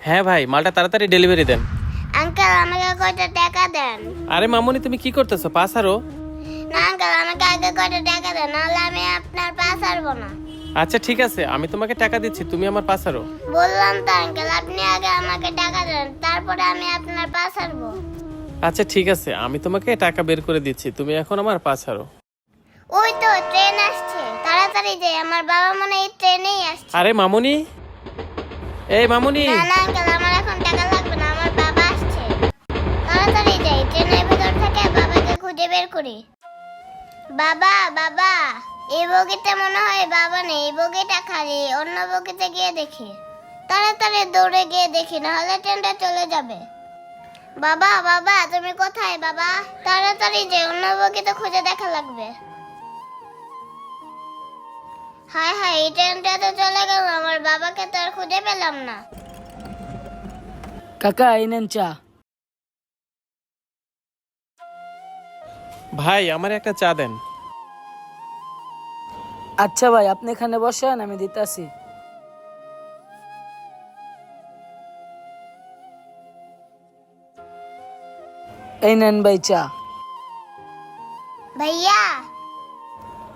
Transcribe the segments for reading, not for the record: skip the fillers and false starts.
হ্যাঁ ভাই, মালটা তাড়াতাড়ি ডেলিভারি দেন। আঙ্কেল আমাকে কয়টা টাকা দেন। আরে মামুনি, তুমি কি করতেছো? পাস আরো। না আঙ্কেল, আমাকে আগে কয়টা টাকা দেন, নাহলে আমি আপনার পা ছাড়বো না। আচ্ছা ঠিক আছে, আমি তোমাকে টাকা দিচ্ছি, তুমি আমার পাস আরো। বললাম তো আঙ্কেল, আপনি আগে আমাকে টাকা দেন, তারপরে আমি আপনার পা ছাড়বো। আচ্ছা ঠিক আছে, আমি তোমাকে টাকা বের করে দিচ্ছি, তুমি এখন আমার পাস আরো। ওই তো ট্রেন আসছে, তাড়াতাড়ি যাই, আমার বাবা মনে হয় এই ট্রেনেই আসছে। আরে মামুনি, এই মামুনি। না না আঙ্কেল, আমার এখন টাকা লাগবে না, আমার বাবা আসছে। তাড়াতাড়ি যাই, ট্রেনের ভেতর থেকে বাবাকে খুঁজে বের করি। বাবা বাবা, এই বগিতে মনে হয় বাবা নেই, এই বগিটা খালি, অন্য বগিতে গিয়ে দেখি। তাড়াতাড়ি দৌড়ে গিয়ে দেখি, নাহলে ট্রেনটা চলে যাবে। বাবা বাবা, তুমি কোথায় বাবা? তাড়াতাড়ি যে, অন্য বগিতে খুঁজে দেখা লাগবে। হায় হায়, এই ট্রেনটা তো চলে গেল, আমার বাবাকে তো আর খুঁজে পেলাম না। কাকা এই নেন চা। ভাই, আমার একটা চা দেন। আচ্ছা ভাই, আপনি এখানে বসেন, আমি দিতাছি। এই নেন ভাই চা। ভাইয়া,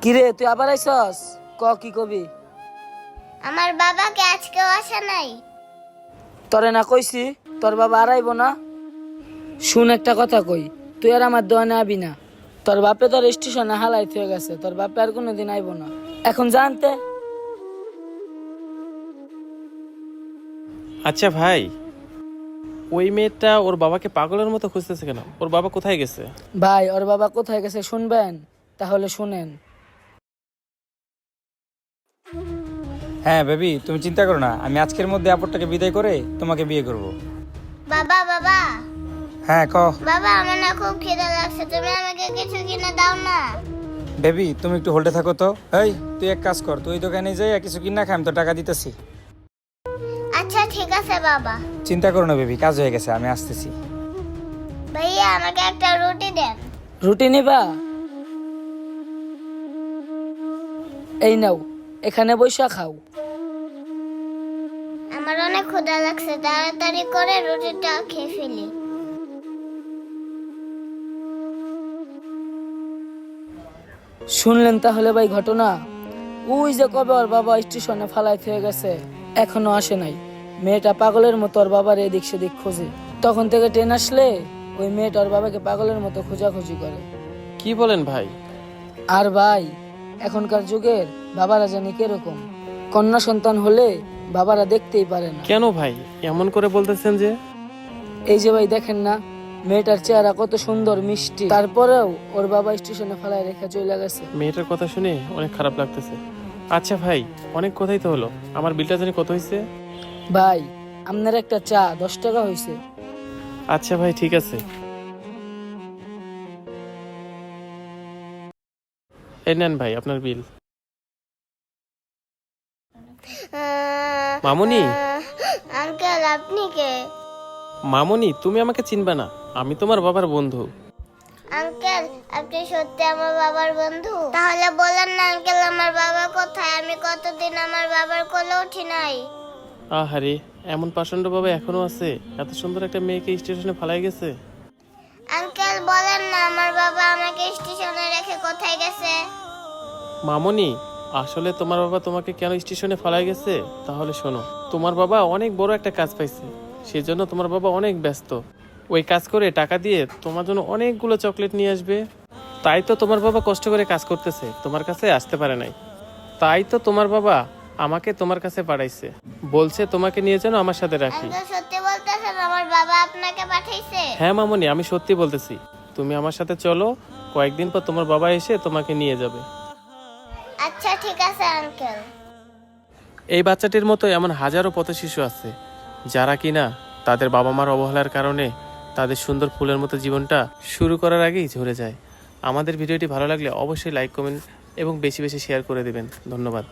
কিরে তুই আবার আইসস? কি কবি? আমার বাবাকে আজকেও আসে নাই। তরে না কইছি তোর বাবা আর আইব না? শুন একটা কথা কই, তুই আর আমার দোয়ানে আবি না। তোর বাপে তোর স্টেশনে হালাই হয়ে গেছে, তোর বাপে আর কোনোদিন আইব না। এখন জানতে। আচ্ছা ভাই, ওই মেয়েটা ওর বাবাকে পাগলের মতো খুঁজতেছে কেন? ওর বাবা কোথায় গেছে? ভাই ওর বাবা কোথায় গেছে শুনবেন? তাহলে শুনেন। হ্যাঁ বেবি, তুমি চিন্তা করো না, আমি আজকের মধ্যে আপরটাকে বিদায় করে তোমাকে বিয়ে করব। বাবা বাবা হ্যাঁ ক। বাবা, আমার না খুব খিদে লাগছে, তুমি আমাকে কিছু কিনে দাও না। বেবি তুমি একটু হোল্ডে থাকো তো। এই তুই এক কাজ কর, তুই দোকানে যাই কিছু কিনা খাই, আমি তো টাকা দিতেছি। আচ্ছা ঠিক আছে বাবা। চিন্তা করো না বেবি, কাজ হয়ে গেছে, আমি আসতেছি। ভাইয়া, আমাকে একটা রুটি দেন। রুটি নিবা? এই নাও, এখানে বৈশা খাও। আমার অনেক ক্ষুধা লাগছে, তাড়াতাড়ি করে রুটিটা খেয়ে ফেলি। শুনলেন তাহলে ভাই ঘটনা? ওই যে কবে ওর বাবা স্টেশনে ফালাই হয়ে গেছে, এখনো আসে নাই। মেয়েটা পাগলের মতো ওর বাবার এদিক সেদিক খোঁজে। তখন থেকে ট্রেন আসলে ওই মেয়েটা ওর বাবাকে পাগলের মতো খোঁজাখুঁজি করে। কি বলেন ভাই? আর ভাই, এখনকার যুগের বাবারা জানি কিরকম, কন্যা সন্তান হলে বাবারা দেখতেই পারে না। কেন ভাই এমন করে বলতেছেন যে? এই যে ভাই দেখেন না, মেয়েটার চেহারা কত সুন্দর মিষ্টি, তারপরেও ওর বাবা স্টেশনে ফেলায় রেখে চলে গেছে। মেয়েটার কথা শুনে অনেক খারাপ লাগতেছে। আচ্ছা ভাই, অনেক কথাই তো হলো, আমার বিলটা জানি কত হয়েছে? ভাই আপনার একটা চা 10 টাকা হয়েছে। আচ্ছা ভাই ঠিক আছে, এই নেন ভাই আপনার বিল। মামুনি। আঙ্কেল, আপনি কে? মামুনি, তুমি আমাকে চিনবে না, আমি তোমার বাবার বন্ধু। আঙ্কেল, আপনি সত্যি আমার বাবার বন্ধু? তাহলে বলেন না আঙ্কেল, আমার বাবা কোথায়? আমি কতদিন আমার বাবার কোলে উঠি নাই। আহারে, এমন পাষণ্ড বাবা এখনো আছে? এত সুন্দর একটা মেয়েকে স্টেশনে ফালাই গেছে। আঙ্কেল বলেন না, আমার বাবা আমাকে স্টেশনে রেখে কোথায় গেছে? মামুনি, আসলে তোমার বাবা তোমাকে কেন স্টেশনে ফালাই গেছে তাহলে শোনো। তোমার বাবা অনেক বড় একটা কাজ পাইছে, সেজন্য তোমার বাবা অনেক ব্যস্ত। ওই কাজ করে টাকা দিয়ে তোমার জন্য অনেকগুলো চকলেট নিয়ে আসবে। তাই তো তোমার বাবা কষ্ট করে কাজ করতেছে, তোমার কাছে আসতে পারে নাই। তাই তো তোমার বাবা আমাকে তোমার কাছে পাঠাইছে, বলছে তোমাকে নিয়ে যেন আমার সাথে রাখি। আঙ্কেল সত্যি বলতেছেন, আমার বাবা আপনাকে পাঠাইছে? হ্যাঁ মামুনি, আমি সত্যি বলতেছি, তুমি আমার সাথে চলো, কয়েকদিন পর তোমার বাবা এসে তোমাকে নিয়ে যাবে। আচ্ছা ঠিক আছে আঙ্কেল। এই বাচ্চাটির মতো এমন হাজারো পথ শিশু আছে যারা কিনা তাদের বাবা মার অবহেলার কারণে তাদের সুন্দর ফুলের মতো জীবনটা শুরু করার আগেই ঝরে যায়। আমাদের ভিডিওটি ভালো লাগলে অবশ্যই লাইক, কমেন্ট এবং বেশি বেশি শেয়ার করে দেবেন। ধন্যবাদ।